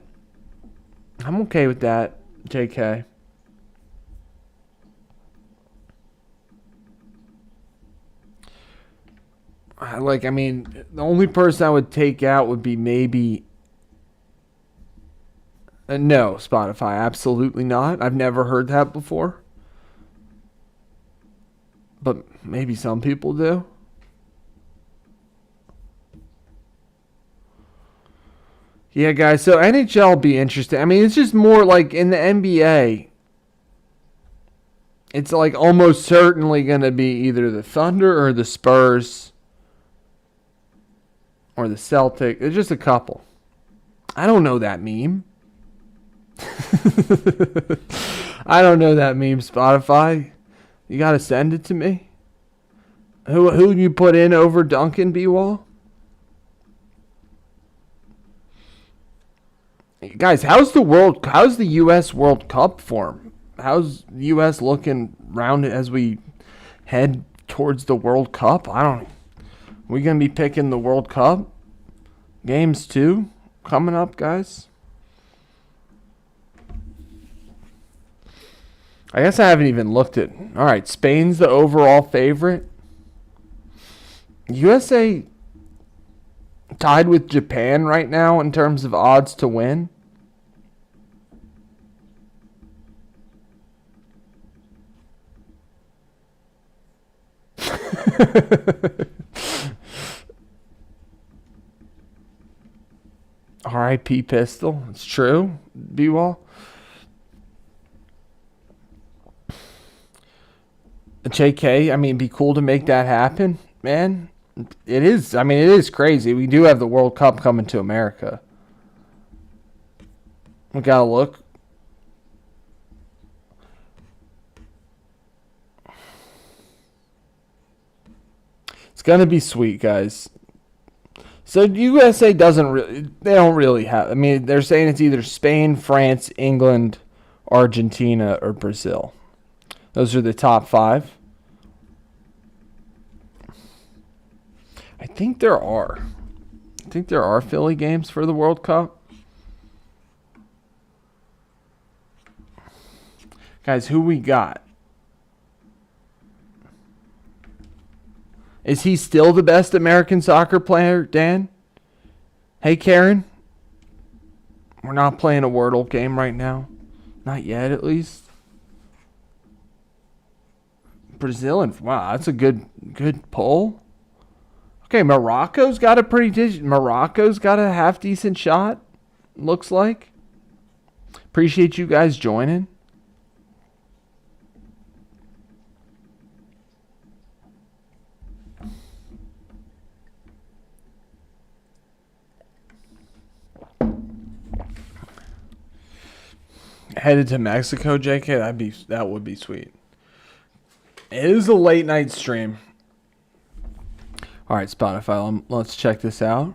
A: JK. I mean, the only person I would take out would be maybe. No, Spotify, absolutely not. I've never heard that before. But maybe some people do. Yeah, guys, so NHL will be interesting. I mean, it's just more like in the NBA, it's like almost certainly going to be either the Thunder or the Spurs or the Celtics. It's just a couple. I don't know that meme. I don't know that meme, Spotify. You got to send it to me. Who you put in over Duncan B-Wall? Guys, how's the US World Cup form? How's the US looking round as we head towards the World Cup? We going to be picking the World Cup games too coming up, guys? I guess I haven't even looked at. All right, Spain's the overall favorite. USA tied with Japan right now in terms of odds to win. R.I.P. Pistol. It's true. B-Wall. JK, I mean, it'd be cool to make that happen, man. It is. I mean, it is crazy. We do have the World Cup coming to America. We gotta look. It's gonna be sweet, guys. So USA doesn't really. They don't really have. I mean, they're saying it's either Spain, France, England, Argentina, or Brazil. Those are the top 5. I think there are. Philly games for the World Cup. Guys, who we got? Is he still the best American soccer player, Dan? Hey, Karen. We're not playing a Wordle game right now. Not yet, at least. Brazil and wow, that's a good poll. Okay, Morocco's got a half decent shot. Looks like. Appreciate you guys joining. Headed to Mexico, JK. That would be sweet. It is a late night stream. All right, Spotify. Let's check this out.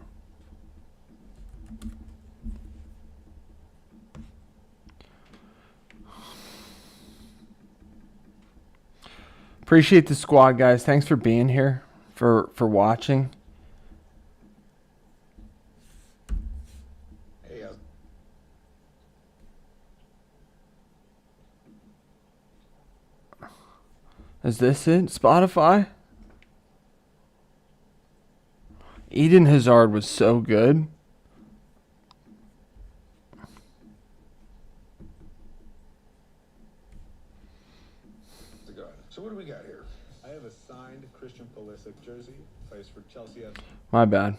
A: Appreciate the squad, guys. Thanks for being here, for watching. Is this it? Spotify? Eden Hazard was so good.
B: So what do we got here? I have a signed Christian Pulisic jersey. Plays for Chelsea.
A: My bad.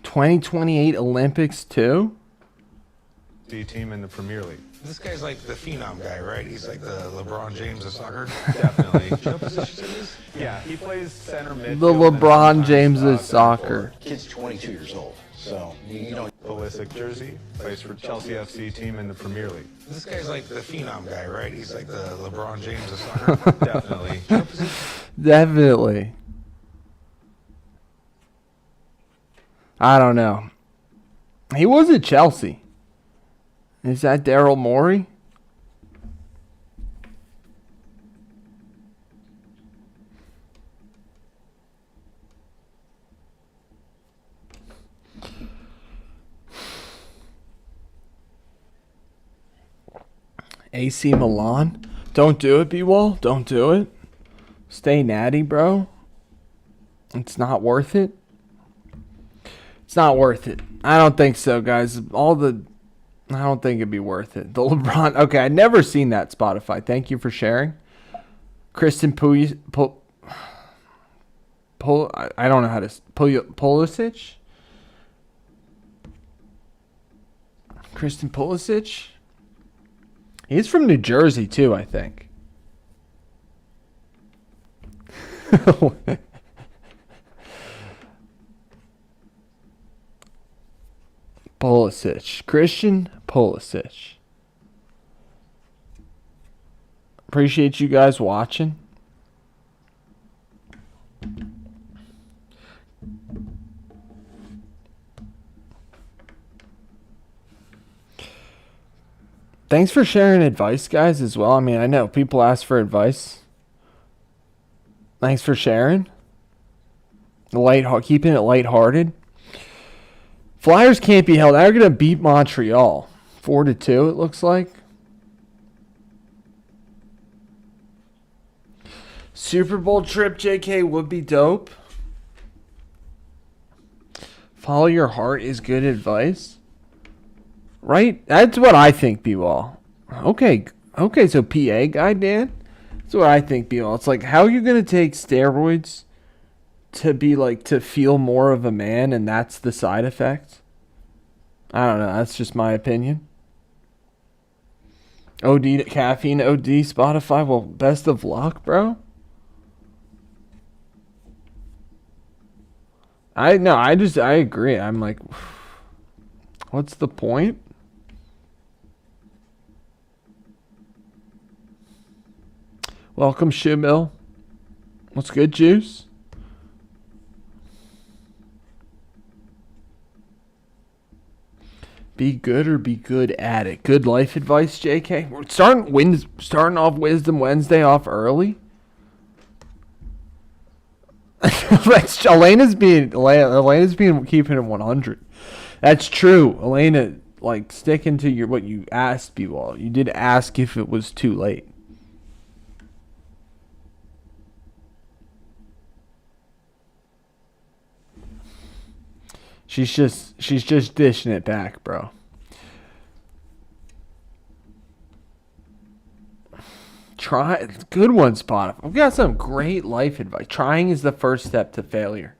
A: 2028 Olympics too?
B: Team in the Premier League.
C: This guy's like the phenom guy, right? He's like the LeBron James of soccer.
B: Definitely. Do you know what position it is? Yeah, he plays center midfield.
A: The LeBron James of soccer.
D: Kid's 22 years old, so you don't.
B: Pulisic jersey. Plays for Chelsea FC team in the Premier League.
C: This guy's like the phenom guy, right? He's like the LeBron James of soccer.
B: Definitely.
A: Definitely. I don't know. He was at Chelsea. Is that Daryl Morey? AC Milan? Don't do it, B-Wall. Don't do it. Stay natty, bro. It's not worth it. It's not worth it. I don't think so, guys. I don't think it'd be worth it. The LeBron. Okay, I'd never seen that, Spotify. Thank you for sharing. Kristen Pulisic. I don't know how to. Pulisic? Kristen Pulisic? He's from New Jersey, too, I think. Pulisic. Christian Pulisic. Appreciate you guys watching. Thanks for sharing advice, guys, as well. I mean, I know people ask for advice. Thanks for sharing. Keeping it lighthearted. Flyers can't be held. They're going to beat Montreal. 4-2, it looks like. Super Bowl trip, JK, would be dope. Follow your heart is good advice. Right? That's what I think, B-Wall. Okay, so PA guy, Dan? That's what I think, B-Wall. It's like, how are you going to take steroids to be like, to feel more of a man, and that's the side effect? I don't know. That's just my opinion. Caffeine OD, Spotify. Well, best of luck, bro. I agree. I'm like, what's the point? Welcome, Shimil. What's good, Juice? Be good or be good at it. Good life advice, JK. We're starting off Wisdom Wednesday off early. Elena's being keeping it 100. That's true. Elena, like, sticking to what you asked, B-Wall. You did ask if it was too late. She's just dishing it back, bro. Try good one, Spotify. We've got some great life advice. Trying is the first step to failure.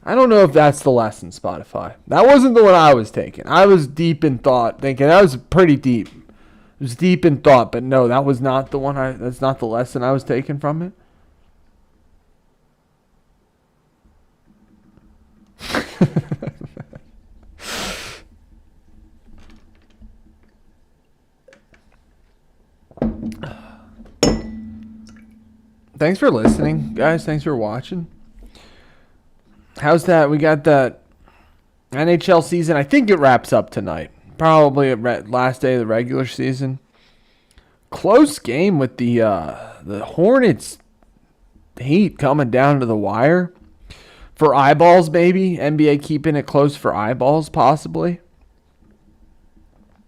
A: I don't know if that's the lesson, Spotify. That wasn't the one I was taking. I was deep in thought, thinking that was pretty deep. It was deep in thought, but no, that was not the one. That's not the lesson I was taking from it. Thanks for listening, guys. Thanks for watching. How's that? We got that NHL season. I think it wraps up tonight. Probably at last day of the regular season. Close game with the Hornets Heat coming down to the wire. For eyeballs, maybe. NBA keeping it close for eyeballs, possibly.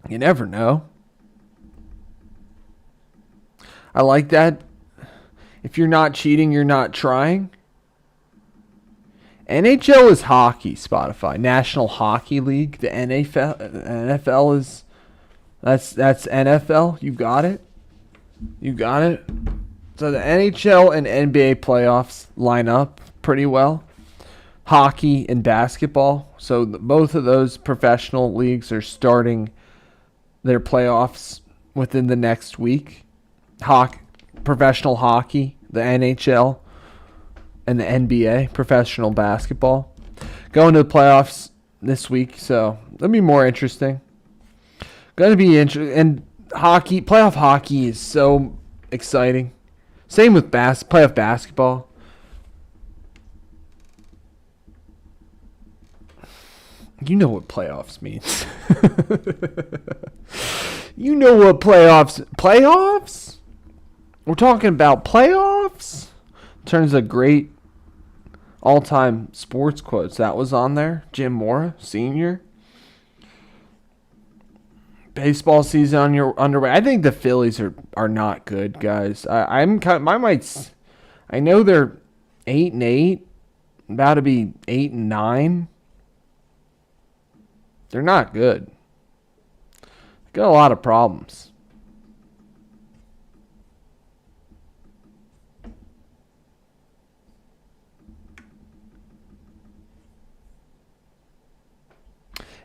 A: You never know. I like that. If you're not cheating, you're not trying. NHL is hockey, Spotify. National Hockey League. The NFL is... That's NFL. You got it. You got it. So the NHL and NBA playoffs line up pretty well. Hockey and basketball. So both of those professional leagues are starting their playoffs within the next week. Professional hockey, the NHL, and the NBA, professional basketball, going to the playoffs this week. So that'll be more interesting. Going to be interesting. And hockey, playoff hockey is so exciting. Same with playoff basketball. You know what playoffs means. You know what playoffs? We're talking about playoffs? Turns a great all-time sports quotes. That was on there. Jim Mora, Sr. Baseball season on your underway. I think the Phillies are not good, guys. I know they're 8-8, about to be 8-9. They're not good. Got a lot of problems.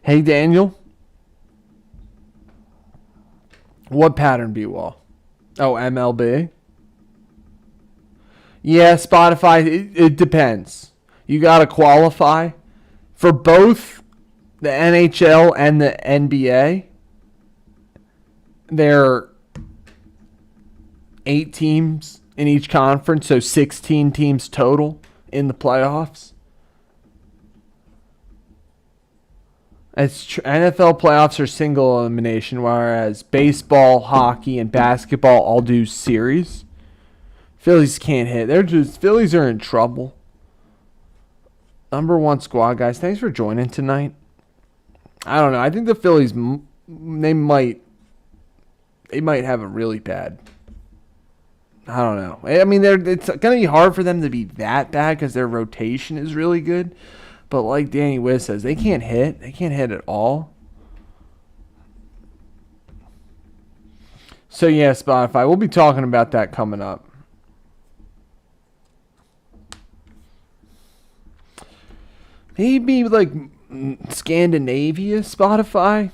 A: Hey, Daniel. What pattern be wall? Oh, MLB? Yeah, Spotify, it depends. You got to qualify for both the NHL and the NBA. There are 8 teams in each conference, so 16 teams total in the playoffs. NFL playoffs are single elimination, whereas baseball, hockey, and basketball all do series. Phillies can't hit. Phillies are in trouble. Number 1 squad, guys. Thanks for joining tonight. I don't know. I think the Phillies, they might have a really bad. I don't know. I mean, it's going to be hard for them to be that bad because their rotation is really good. But like Danny Wiz says, they can't hit. They can't hit at all. So yeah, Spotify. We'll be talking about that coming up. Maybe like Scandinavia, Spotify.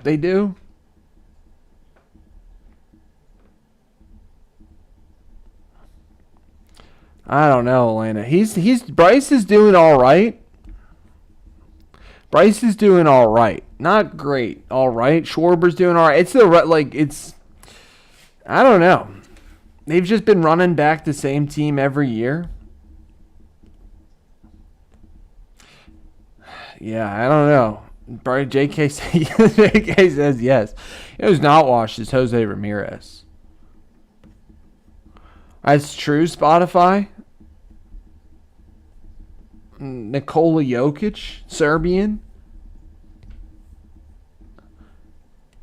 A: They do. I don't know, Atlanta. Bryce is doing all right. Bryce is doing all right. Not great. All right. Schwarber's doing all right. I don't know. They've just been running back the same team every year. Yeah, I don't know. JK says yes. It was not washed. It's Jose Ramirez. That's true, Spotify. Nikola Jokic, Serbian.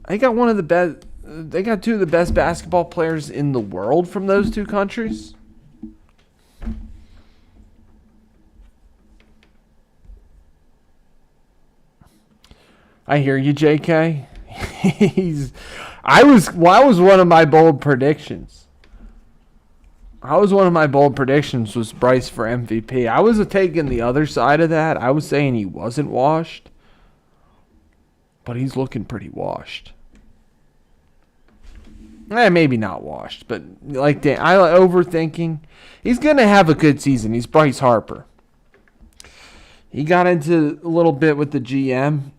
A: They got one of the best. They got 2 of the best basketball players in the world from those 2 countries. I hear you, JK. I was one of my bold predictions. Was Bryce for MVP. I was taking the other side of that. I was saying he wasn't washed, but he's looking pretty washed. Maybe not washed, but like Dan, I overthinking. He's gonna have a good season. He's Bryce Harper. He got into a little bit with the GM,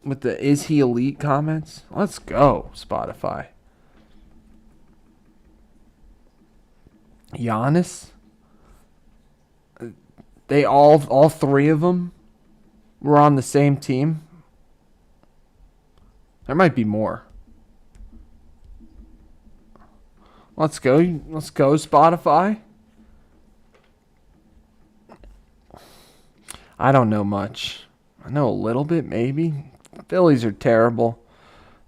A: with the "Is he elite?" comments. Let's go, Spotify. Giannis. They all three of them were on the same team. There might be more. Let's go, Spotify. I don't know much. I know a little bit, maybe. Phillies are terrible.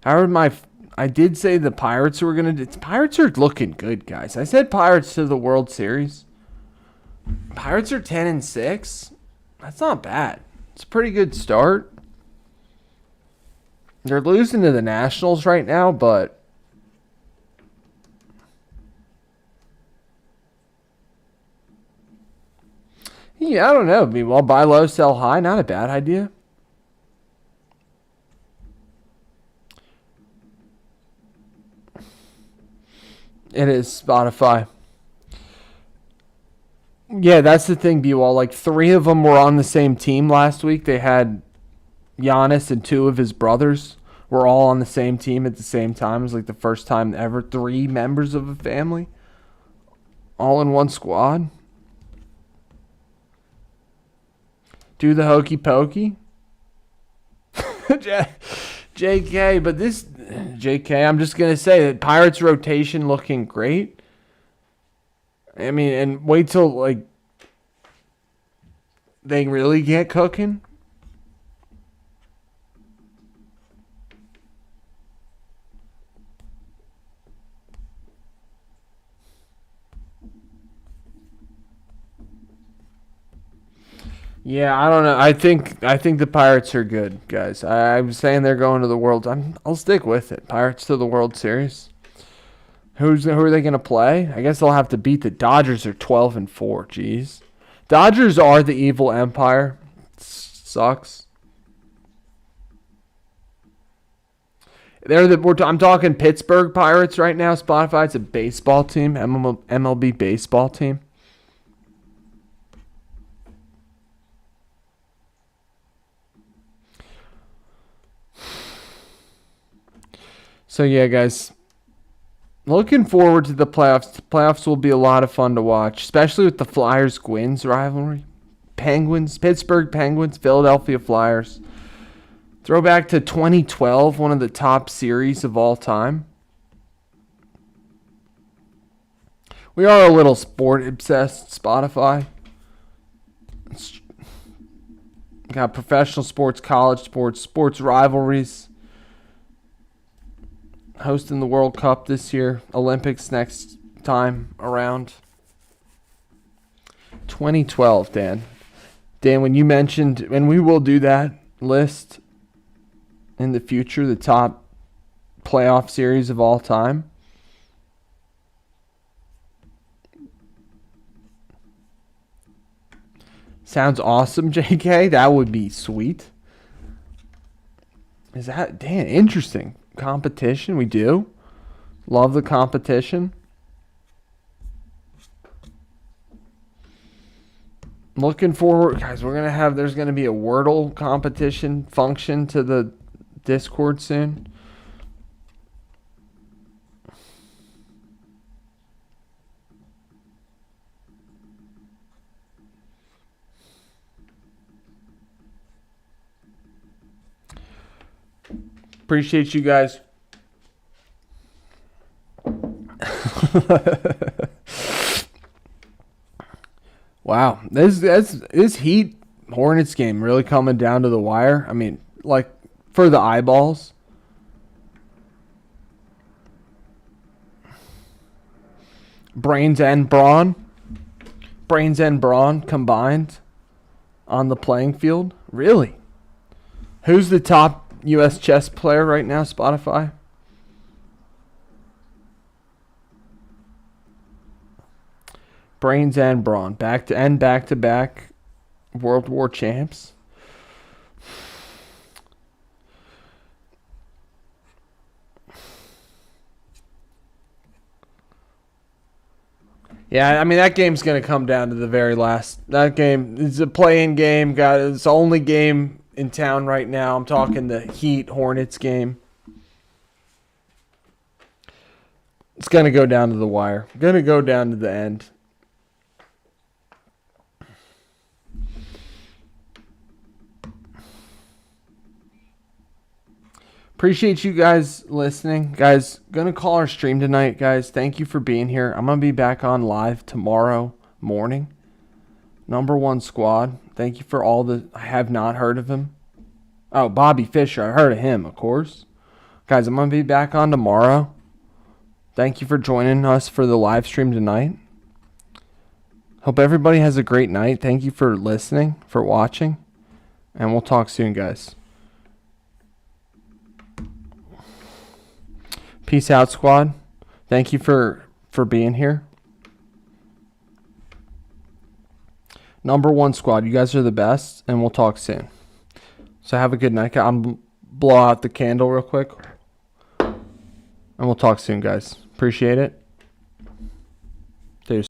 A: I did say the Pirates were going to... Pirates are looking good, guys. I said Pirates to the World Series. Pirates are 10-6. That's not bad. It's a pretty good start. They're losing to the Nationals right now, but... Yeah, I don't know. Meanwhile, buy low, sell high. Not a bad idea. It is Spotify. Yeah, that's the thing, B-Wall. Like, 3 of them were on the same team last week. They had Giannis and 2 of his brothers were all on the same team at the same time. It was like the first time ever 3 members of a family all in one squad. Do the hokey pokey. JK, but this... JK, I'm just going to say that Pirates rotation looking great. I mean, and wait till, like, they really get cooking. Yeah, I don't know. I think the Pirates are good, guys. I'm saying they're going to the World. I'll stick with it. Pirates to the World Series. Who are they going to play? I guess they'll have to beat the Dodgers. Are 12-4. Jeez, Dodgers are the evil empire. Sucks. I'm talking Pittsburgh Pirates right now. Spotify. It's a baseball team. MLB baseball team. So, yeah, guys, looking forward to the playoffs. The playoffs will be a lot of fun to watch, especially with the Flyers-Gwins rivalry. Pittsburgh Penguins, Philadelphia Flyers. Throwback to 2012, one of the top series of all time. We are a little sport-obsessed, Spotify. Got professional sports, college sports, sports rivalries. Hosting the World Cup this year. Olympics next time around. 2012, Dan. Dan, when you mentioned, and we will do that list in the future, the top playoff series of all time. Sounds awesome, JK. That would be sweet. Is that, Dan, interesting. Competition, we do. Love the competition. Looking forward, guys, there's gonna be a Wordle competition function to the Discord soon. Appreciate you guys. Wow, this Heat Hornets game really coming down to the wire. I mean, like, for the eyeballs. Brains and brawn combined on the playing field. Really? Who's the top U.S. chess player right now, Spotify. Brains and brawn. Back to back World War champs. Yeah, I mean, that game's going to come down to the very last. That game is a play-in game. It's the only game in town right now. I'm talking the Heat-Hornets game. It's going to go down to the wire. Going to go down to the end. Appreciate you guys listening. Guys, gonna call our stream tonight, guys. Thank you for being here. I'm gonna be back on live tomorrow morning. Number one squad. Thank you for all the... I have not heard of him. Oh, Bobby Fischer. I heard of him, of course. Guys, I'm gonna be back on tomorrow. Thank you for joining us for the live stream tonight. Hope everybody has a great night. Thank you for listening, for watching. And we'll talk soon, guys. Peace out, squad. Thank you for being here. Number one squad, you guys are the best, and we'll talk soon. So have a good night. I'm blow out the candle real quick. And we'll talk soon, guys. Appreciate it.